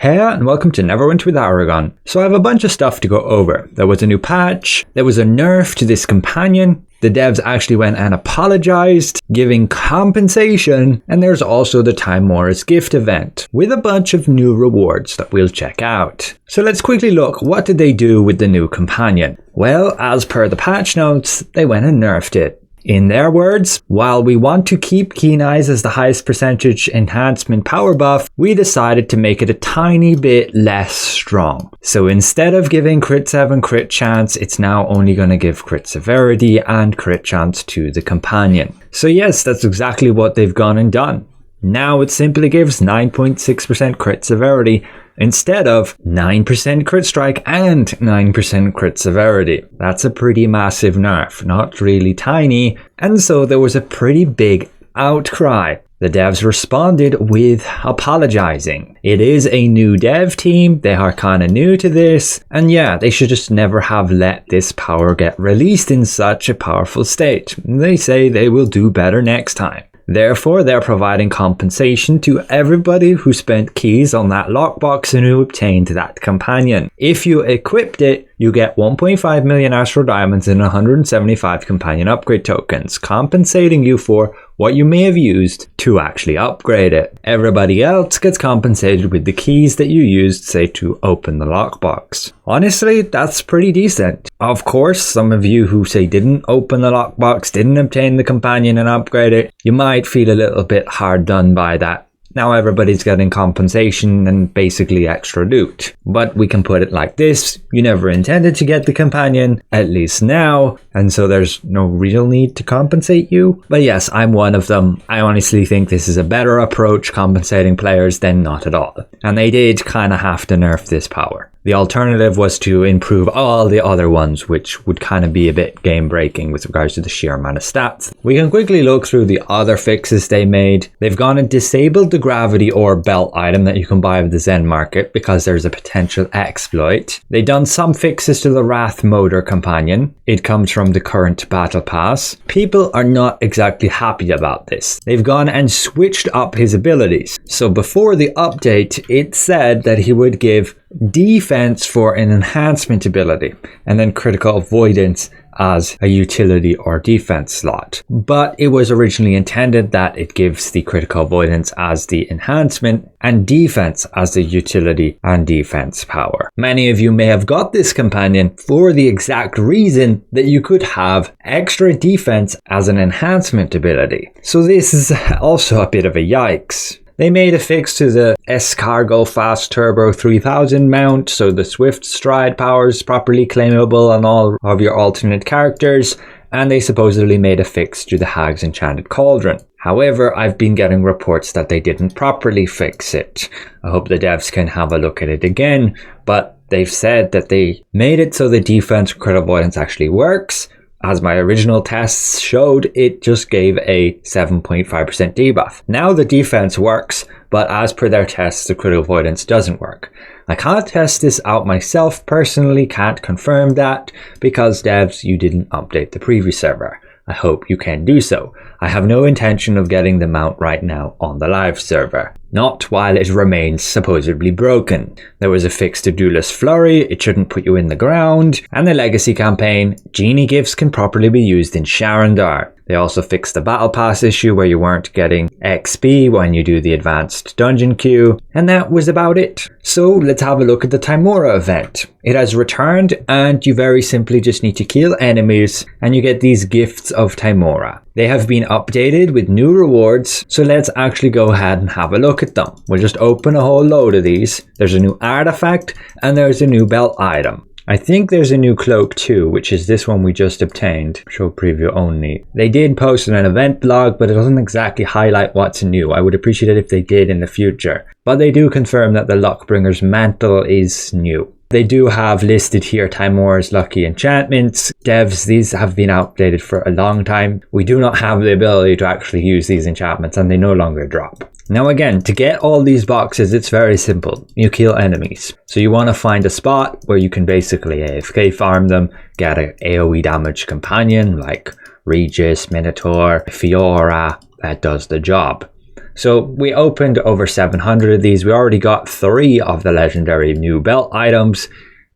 Hey and welcome to Neverwinter with Aragon. So I have a bunch of stuff to go over. There was a new patch, there was a nerf to this companion, the devs actually went and apologized, giving compensation, and there's also the Tymora's gift event, with a bunch of new rewards that we'll check out. So let's quickly look, what did they do with the new companion? Well, as per the patch notes, they went and nerfed it. In their words, while we want to keep Keen Eyes as the highest percentage enhancement power buff, we decided to make it a tiny bit less strong. So instead of giving crit 7 crit chance, it's now only going to give crit severity and crit chance to the companion. So yes, that's exactly what they've gone and done. Now it simply gives 9.6% crit severity instead of 9% crit strike and 9% crit severity. That's a pretty massive nerf, not really tiny, and so there was a pretty big outcry. The devs responded with apologizing. It is a new dev team, they are kinda new to this, and yeah, they should just never have let this power get released in such a powerful state. They say they will do better next time. Therefore, they're providing compensation to everybody who spent keys on that lockbox and who obtained that companion. If you equipped it, you get 1.5 million Astral Diamonds and 175 companion upgrade tokens, compensating you for what you may have used to actually upgrade it. Everybody else gets compensated with the keys that you used, say, to open the lockbox. Honestly, that's pretty decent. Of course, some of you who say didn't open the lockbox, didn't obtain the companion and upgrade it, you might feel a little bit hard done by that. Now everybody's getting compensation and basically extra loot. But we can put it like this, you never intended to get the companion, at least now, and so there's no real need to compensate you. But yes, I'm one of them. I honestly think this is a better approach compensating players than not at all. And they did kind of have to nerf this power. The alternative was to improve all the other ones, which would kind of be a bit game breaking with regards to the sheer amount of stats. We can quickly look through the other fixes they made. They've gone and disabled the gravity or belt item that you can buy with the Zen market because there's a potential exploit. They've done some fixes to the Wrath Motor companion. It comes from the current battle pass. People are not exactly happy about this. They've gone and switched up his abilities. So before the update, it said that he would give defense for an enhancement ability and then critical avoidance as a utility or defense slot. But it was originally intended that it gives the critical avoidance as the enhancement and defense as the utility and defense power. Many of you may have got this companion for the exact reason that you could have extra defense as an enhancement ability. So this is also a bit of a yikes. They made a fix to the Escargot Fast Turbo 3000 mount, so the Swift Stride power is properly claimable on all of your alternate characters, and they supposedly made a fix to the Hag's Enchanted Cauldron. However, I've been getting reports that they didn't properly fix it. I hope the devs can have a look at it again, but they've said that they made it so the defense crit avoidance actually works. As my original tests showed, it just gave a 7.5% debuff. Now the defense works, but as per their tests, the critical avoidance doesn't work. I can't test this out myself personally, can't confirm that, because devs, you didn't update the preview server. I hope you can do so. I have no intention of getting the mount right now on the live server. Not while it remains supposedly broken. There was a fix to Duelist Flurry, it shouldn't put you in the ground, and the Legacy campaign, Genie gifts can properly be used in Sharandar. They also fixed the Battle Pass issue where you weren't getting XP when you do the advanced dungeon queue, and that was about it. So let's have a look at the Tymora event. It has returned and you very simply just need to kill enemies and you get these gifts of Tymora. They have been updated with new rewards, so let's actually go ahead and have a look at them. We'll just open a whole load of these. There's a new artifact and there's a new belt item. I think there's a new cloak too, which is this one we just obtained. Show preview only. They did post an event log, but it doesn't exactly highlight what's new. I would appreciate it if they did in the future. But they do confirm that the Luckbringer's Mantle is new. They do have listed here Tymora's lucky enchantments. Devs, these have been outdated for a long time. We do not have the ability to actually use these enchantments and they no longer drop. Now again, to get all these boxes, it's very simple. You kill enemies. So you want to find a spot where you can basically AFK farm them, get an AoE damage companion like Regis, Minotaur, Fiora, that does the job. So we opened over 700 of these. We already got 3 of the legendary new belt items.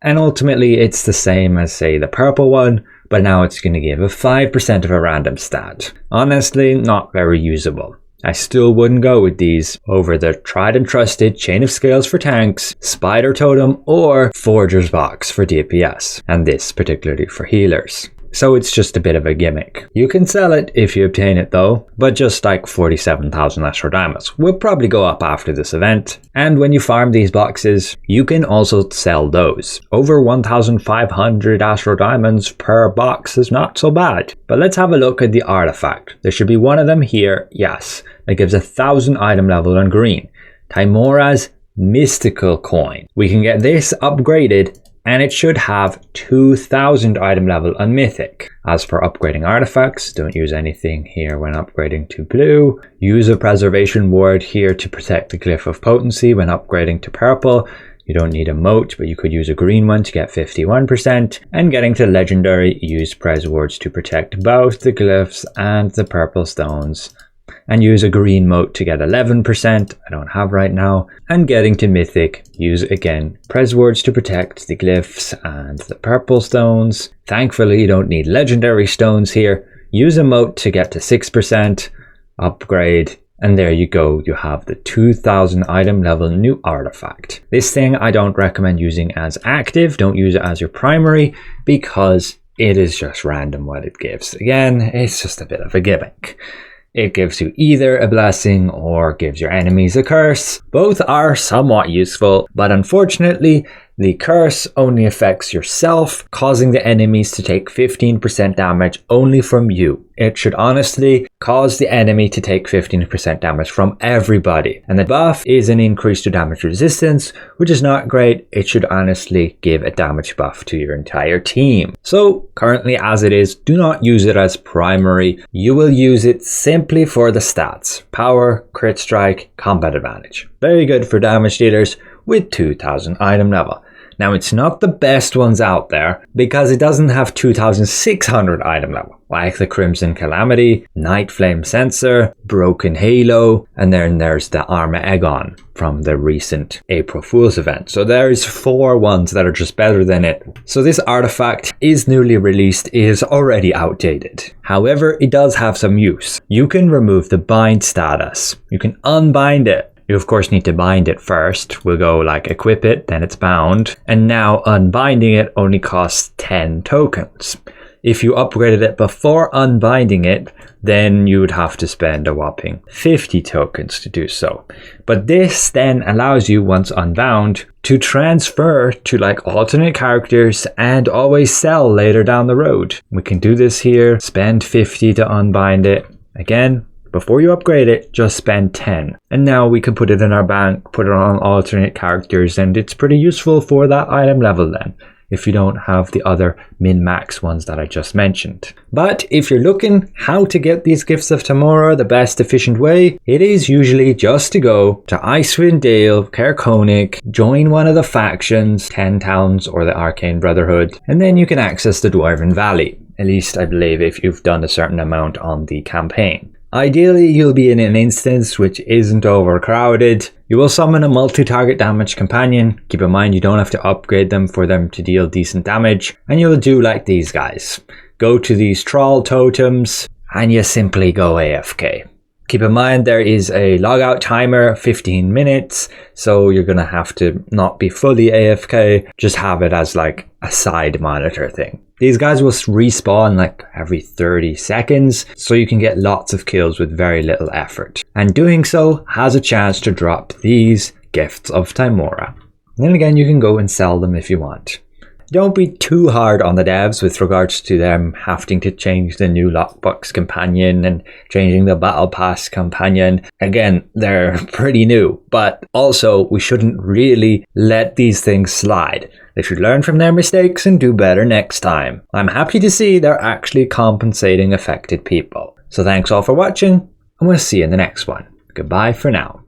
And ultimately it's the same as, say, the purple one, but now it's going to give a 5% of a random stat. Honestly, not very usable. I still wouldn't go with these over the tried and trusted Chain of Scales for tanks, Spider Totem, or Forger's Box for DPS, and this particularly for healers. So it's just a bit of a gimmick. You can sell it if you obtain it though, but just like 47,000 Astro Diamonds will probably go up after this event. And when you farm these boxes, you can also sell those. Over 1,500 Astro Diamonds per box is not so bad. But let's have a look at the artifact. There should be one of them here, yes. That gives 1,000 item level on green. Tymora's Mystical Coin. We can get this upgraded and it should have 2,000 item level on Mythic. As for upgrading artifacts, don't use anything here when upgrading to blue. Use a preservation ward here to protect the Glyph of Potency when upgrading to purple. You don't need a moat, but you could use a green one to get 51%. And getting to legendary, use pres wards to protect both the glyphs and the purple stones. And use a green moat to get 11%, I don't have right now. And getting to mythic, use again pres wards to protect the glyphs and the purple stones. Thankfully you don't need legendary stones here. Use a moat to get to 6%, upgrade, and there you go, you have the 2,000 item level new artifact. This thing I don't recommend using as active, don't use it as your primary, because it is just random what it gives. Again, it's just a bit of a gimmick. It gives you either a blessing or gives your enemies a curse. Both are somewhat useful, but unfortunately, the curse only affects yourself, causing the enemies to take 15% damage only from you. It should honestly cause the enemy to take 15% damage from everybody. And the buff is an increase to damage resistance, which is not great. It should honestly give a damage buff to your entire team. So currently as it is, do not use it as primary. You will use it simply for the stats. Power, crit strike, combat advantage. Very good for damage dealers with 2,000 item level. Now it's not the best ones out there because it doesn't have 2,600 item level, like the Crimson Calamity, Night Flame Sensor, Broken Halo, and then there's the Aragon from the recent April Fool's event. So there's 4 ones that are just better than it. So this artifact is newly released, is already outdated. However, it does have some use. You can remove the bind status. You can unbind it. You of course need to bind it first. We'll go like equip it, then it's bound. And now unbinding it only costs 10 tokens. If you upgraded it before unbinding it, then you would have to spend a whopping 50 tokens to do so. But this then allows you, once unbound, to transfer to like alternate characters and always sell later down the road. We can do this here, spend 50 to unbind it. Again, before you upgrade it, just spend 10. And now we can put it in our bank, put it on alternate characters, and it's pretty useful for that item level then, if you don't have the other min-max ones that I just mentioned. But if you're looking how to get these Gifts of Tymora the best efficient way, it is usually just to go to Icewind Dale, Caer Konig, join one of the factions, 10 Towns or the Arcane Brotherhood, and then you can access the Dwarven Valley, at least I believe if you've done a certain amount on the campaign. Ideally, you'll be in an instance which isn't overcrowded. You will summon a multi-target damage companion. Keep in mind you don't have to upgrade them for them to deal decent damage. And you'll do like these guys. Go to these troll totems and you simply go AFK. Keep in mind there is a logout timer, 15 minutes. So you're going to have to not be fully AFK. Just have it as like a side monitor thing. These guys will respawn like every 30 seconds, so you can get lots of kills with very little effort. And doing so has a chance to drop these Gifts of Tymora. And then again, you can go and sell them if you want. Don't be too hard on the devs with regards to them having to change the new lockbox companion and changing the battle pass companion. Again, they're pretty new, but also we shouldn't really let these things slide. They should learn from their mistakes and do better next time. I'm happy to see they're actually compensating affected people. So thanks all for watching, and we'll see you in the next one. Goodbye for now.